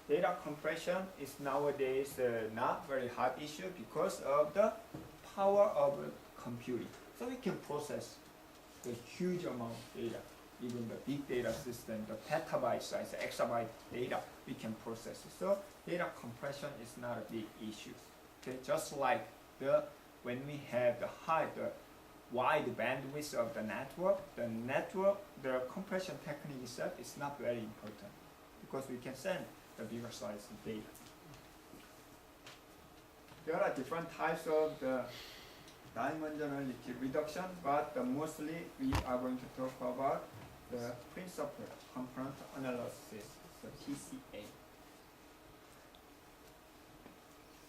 Data compression is nowadays not very hot issue because of the power of computing. So we can process the huge amount of data, even the big data system, the petabyte size, exabyte data, we can process it. So data compression is not a big issue. Okay, just like when we have the wide bandwidth of the network, the compression technique itself is not very important because we can send the bigger size of data. There are different types of the dimensionality reduction, but mostly we are going to talk about the principal component analysis, the PCA.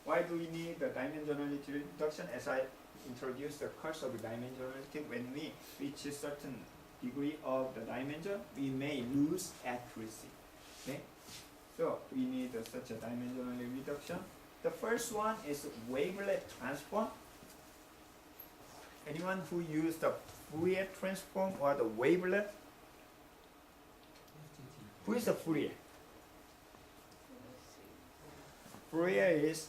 Why do we need the dimensionality reduction? As I introduced the curse of dimensionality, when we reach a certain degree of the dimension, we may lose accuracy. Okay? So we need such a dimensional reduction. The first one is wavelet transform. Anyone who used the Fourier transform or the wavelet? Who is the Fourier? Fourier is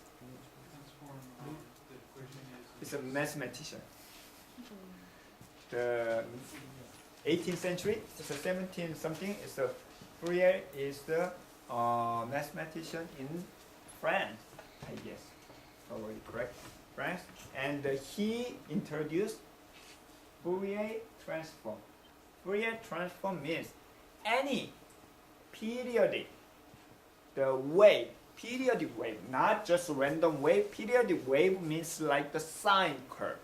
a mathematician. The 18th century, it's a 17th something. Fourier is the mathematician in France, I guess, probably correct, France, and he introduced Fourier transform. Fourier transform means any periodic wave, not just random wave. Periodic wave means like the sine curve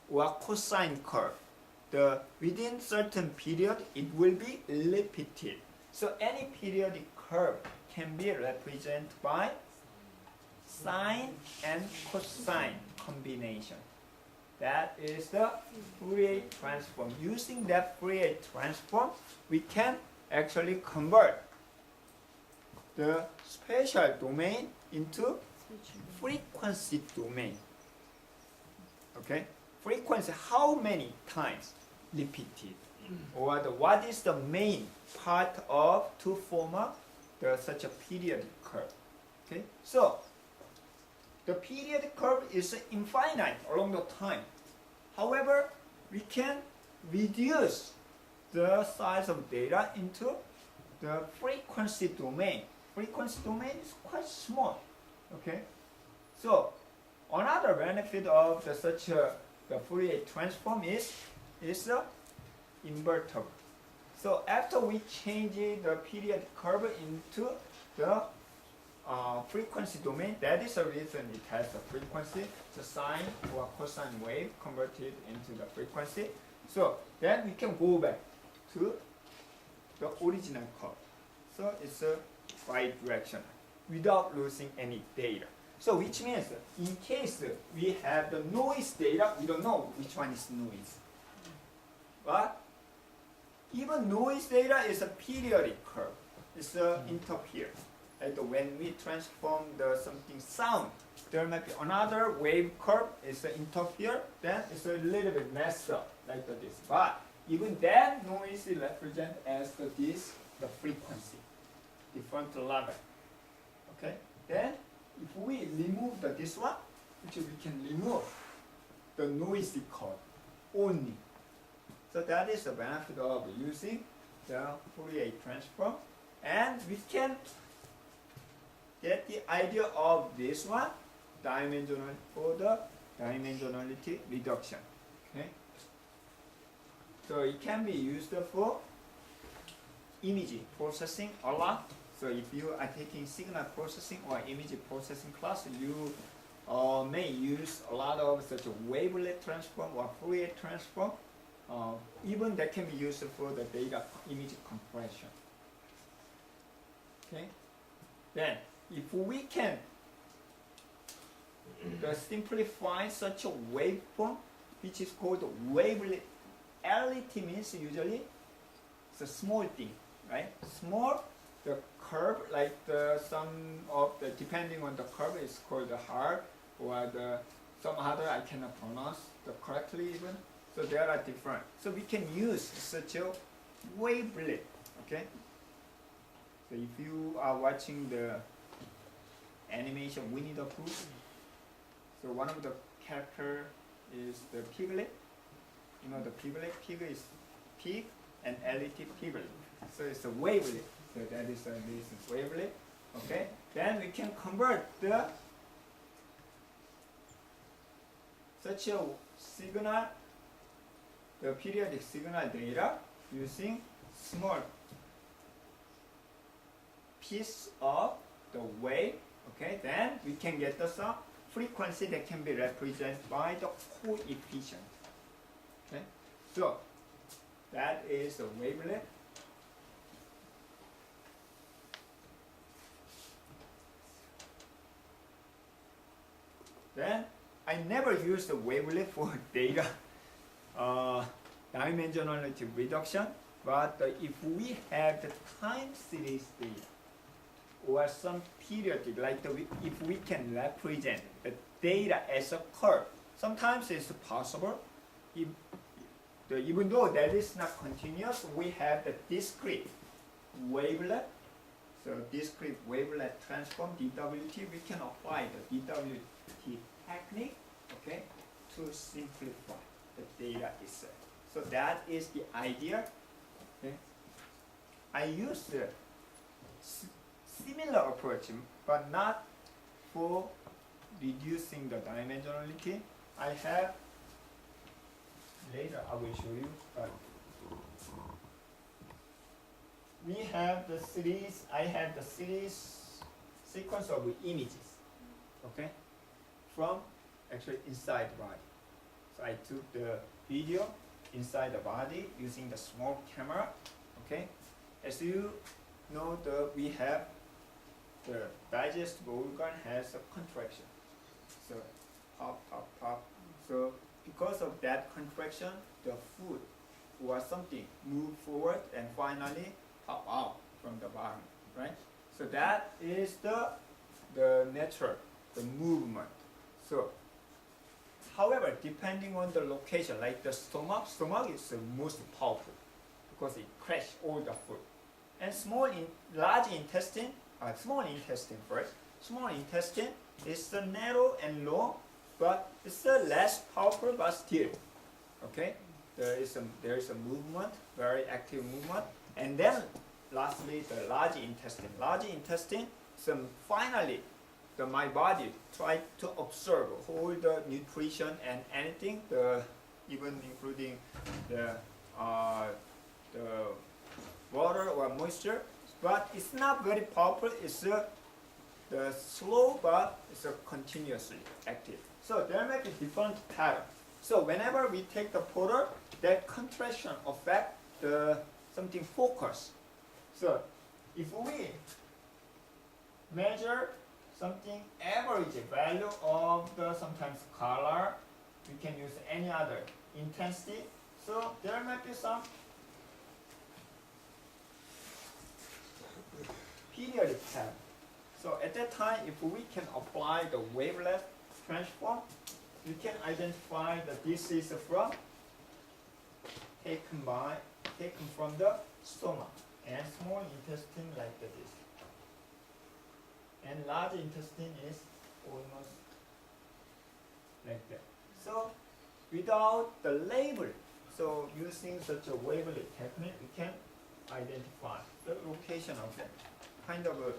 or cosine curve. Within certain period, it will be repeated. So any periodic curve can be represented by sine and cosine combination. That is the Fourier transform. Using that Fourier transform, we can actually convert the spatial domain into frequency domain. Okay? Frequency, how many times repeated? Or what is the main part to form such a periodic curve? Okay, so the periodic curve is infinite along the time. However, we can reduce the size of data into the frequency domain. Frequency domain is quite small. Okay, so another benefit of the Fourier transform is invertible. So after we change the periodic curve into the frequency domain, that is the reason it has a frequency, the sine or cosine wave converted into the frequency. So then we can go back to the original curve. So it's a bi-directional without losing any data. So which means in case we have the noise data, we don't know which one is noise. But even noise data is a periodic curve. It's interpere. Like when we transform something sound, there might be another wave curve. It's interfere. Then it's a little bit messed up like this. But even that noise is represented as the frequency, different level. Okay. Then if we remove this one, which we can remove the noisy curve only. So that is the benefit of using the Fourier transform, and we can get the idea of this one, dimensional for the dimensionality reduction. Okay. So it can be used for image processing a lot. So if you are taking signal processing or image processing class, you may use a lot of such a wavelet transform or Fourier transform. Even that can be used for the data image compression. Okay. Then, if we can simplify such a waveform, which is called wavelet. LET means usually it's a small thing, right? Small. The curve, like depending on the curve, is called the hard or some other I cannot pronounce correctly even. So there are different. So we can use such a wavelet. Okay. So if you are watching the animation Winnie the Pooh, so one of the character is the piglet. You know the piglet? Pig is pig and LET piglet. So it's a wavelet. So that is this wavelet. Okay. Then we can convert the such a signal, the periodic signal data using small piece of the wave. Okay. Then we can get the some frequency that can be represented by the coefficient. Okay. So that is a wavelet. Then I never use the wavelet for data dimensionality reduction, but if we have the time series data or some periodic, like if we can represent the data as a curve, sometimes it's possible. Even though that is not continuous, we have the discrete wavelet. So discrete wavelet transform DWT, we can apply the DWT technique, okay, to simplify the data itself. So that is the idea. Okay. I use the similar approach, but not for reducing the dimensionality. I have later I will show you. But we have the series. I have the series sequence of images. Okay, from actually inside the body. So I took the video inside the body using the small camera. Okay, as you know, we have the digestible organ has a contraction. So pop, pop, pop. So because of that contraction, the food or something move forward and finally pop out from the bottom, right? So that is the natural, the movement. So, however, depending on the location, like the stomach is the most powerful because it crashes all the food. And large intestine, small intestine first. Small intestine is the narrow and long, but it's less powerful, but still, okay. There is a movement, very active movement, and then lastly the large intestine. Large intestine, so finally, my body try to absorb all the nutrition and anything, even including the water or moisture, but it's not very powerful. It's the slow, but it's continuously active. So there may be different pattern. So whenever we take the photo, that contraction affect the something focus. So if we measure something average value of the sometimes color, we can use any other intensity. So there might be some periodic pattern. So at that time, if we can apply the wavelet transform, we can identify that this is taken from the stomach and small intestine like this. And large intestine is almost like that. So without the label, so using such a wavelet technique, we can identify the location of that kind of a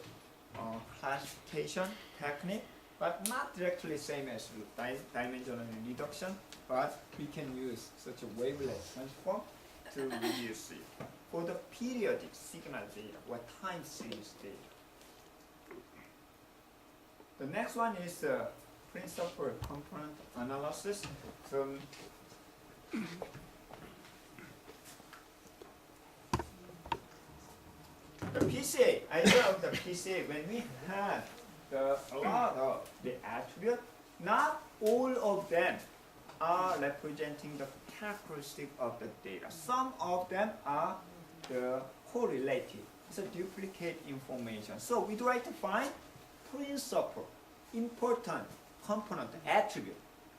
classification technique, but not directly same as dimensional reduction, but we can use such a wavelet transform to reduce it for the periodic signal data or time series data. The next one is principal component analysis. So the PCA, idea of the PCA, when we have a lot of the attribute, not all of them are representing the characteristic of the data. Some of them are the correlated, so duplicate information. So we try to find principal, important component attribute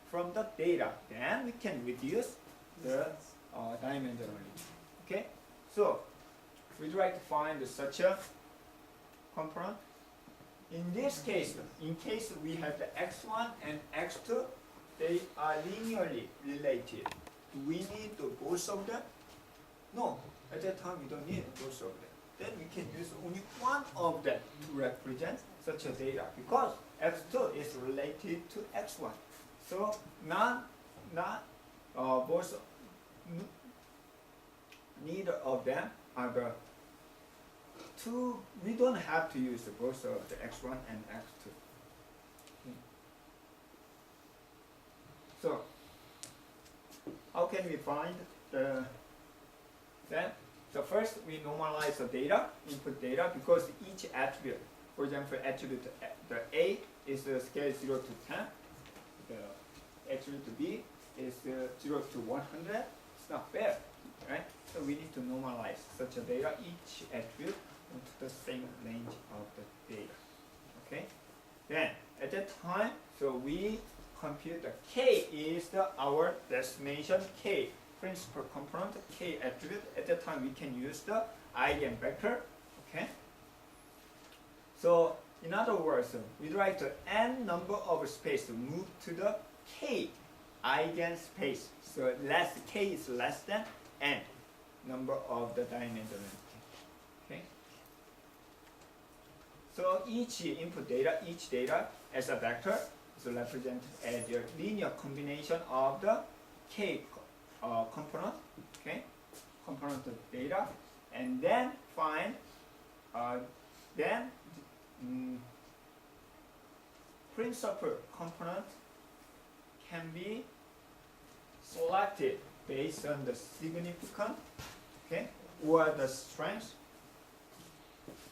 from the data. Then we can reduce the dimensionality. Okay, so we try to find such a component. In this case, in case we have the x1 and x2, they are linearly related. Do we need both of them? No, at that time we don't need both of them. Then we can use only one of them to represent such a data because x2 is related to x1. So neither of them are the two. We don't have to use both of the x1 and x2. So how can we find the them? So first we normalize the data, input data, because each attribute, for example, attribute the A is the scale 0 to 10, the attribute B is 0 to 100. It's not fair, right? So we need to normalize such a data, each attribute into the same range of the data. Okay? Then at that time, so we compute the K is our destination K. Principal component K attribute. At that time we can use the eigenvector. Okay. So in other words, we'd like to n number of space to move to the K eigenspace. So K is less than n number of the dimension. Okay. So each input data, each data as a vector is represented as a linear combination of the K component, okay, component of data, and then find, principal component can be selected based on the significance, okay, or the strength.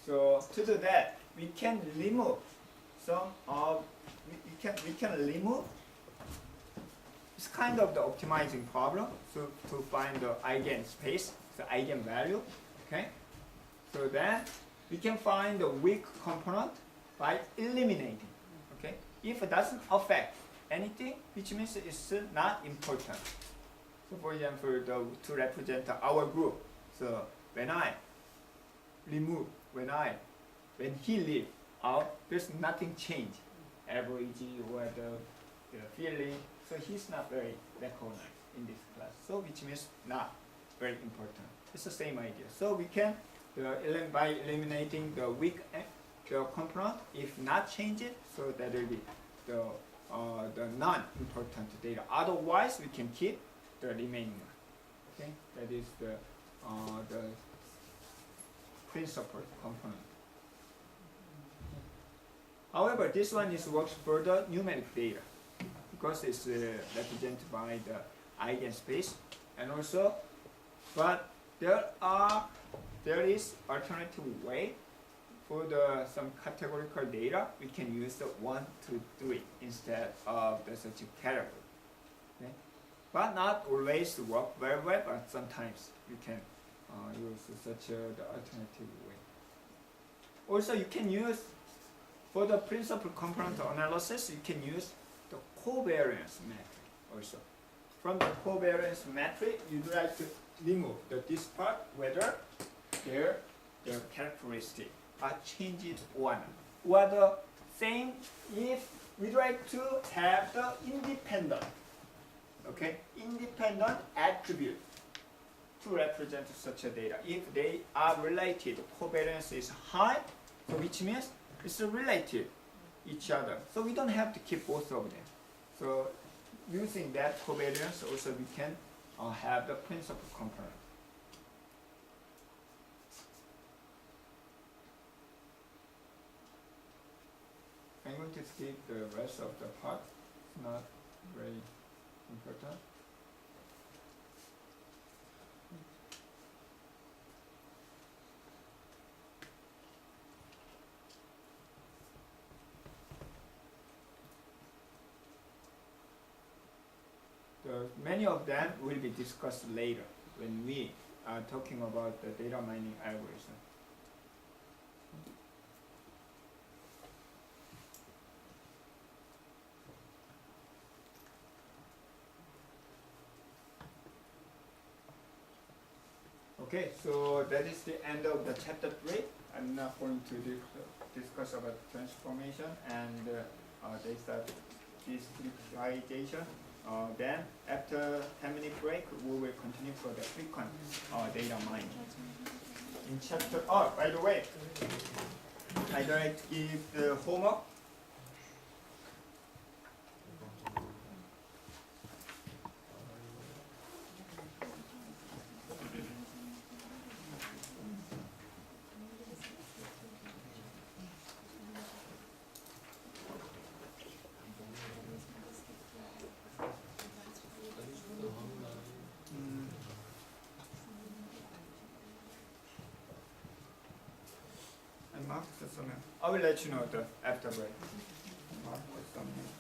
So to do that, we can remove some of, we can remove. It's kind of the optimizing problem. So to find the eigenspace, the eigenvalue, okay. So then we can find the weak component by eliminating, okay. If it doesn't affect anything, which means it's not important. So for example, to represent our group, so when I remove, when he leave out, there's nothing change, average or the feeling. So he's not very recognized in this class. So which means not very important. It's the same idea. So we can, by eliminating the weak component, if not change it, so that will be the non-important data. Otherwise, we can keep the remaining one. Okay, that is the principal component. However, this one works for the numeric data, because it's represented by the eigenspace, and also, but there is alternative way for some categorical data. We can use the 1, 2, 3 instead of such a category. Okay? But not always work very well. But sometimes you can use such the alternative way. Also, you can use for the principal component analysis. You can use the covariance metric also. From the covariance metric, you'd like to remove this part, whether their characteristic are changed or not. Or the same if we'd like to have the independent, okay, independent attribute to represent such a data. If they are related, covariance is high, so which means it's related each other. So we don't have to keep both of them. So using that covariance, also we can have the principal component. I'm going to skip the rest of the part. It's not very important. Many of them will be discussed later when we are talking about the data mining algorithm. Okay, so that is the end of the chapter 3. I'm not going to discuss about transformation and data discretization. Then after 10-minute break, we will continue for the frequent data mining. In chapter, by the way, I'd like to give the homework. I marked the summary. I will let you know after break. Mark the summary.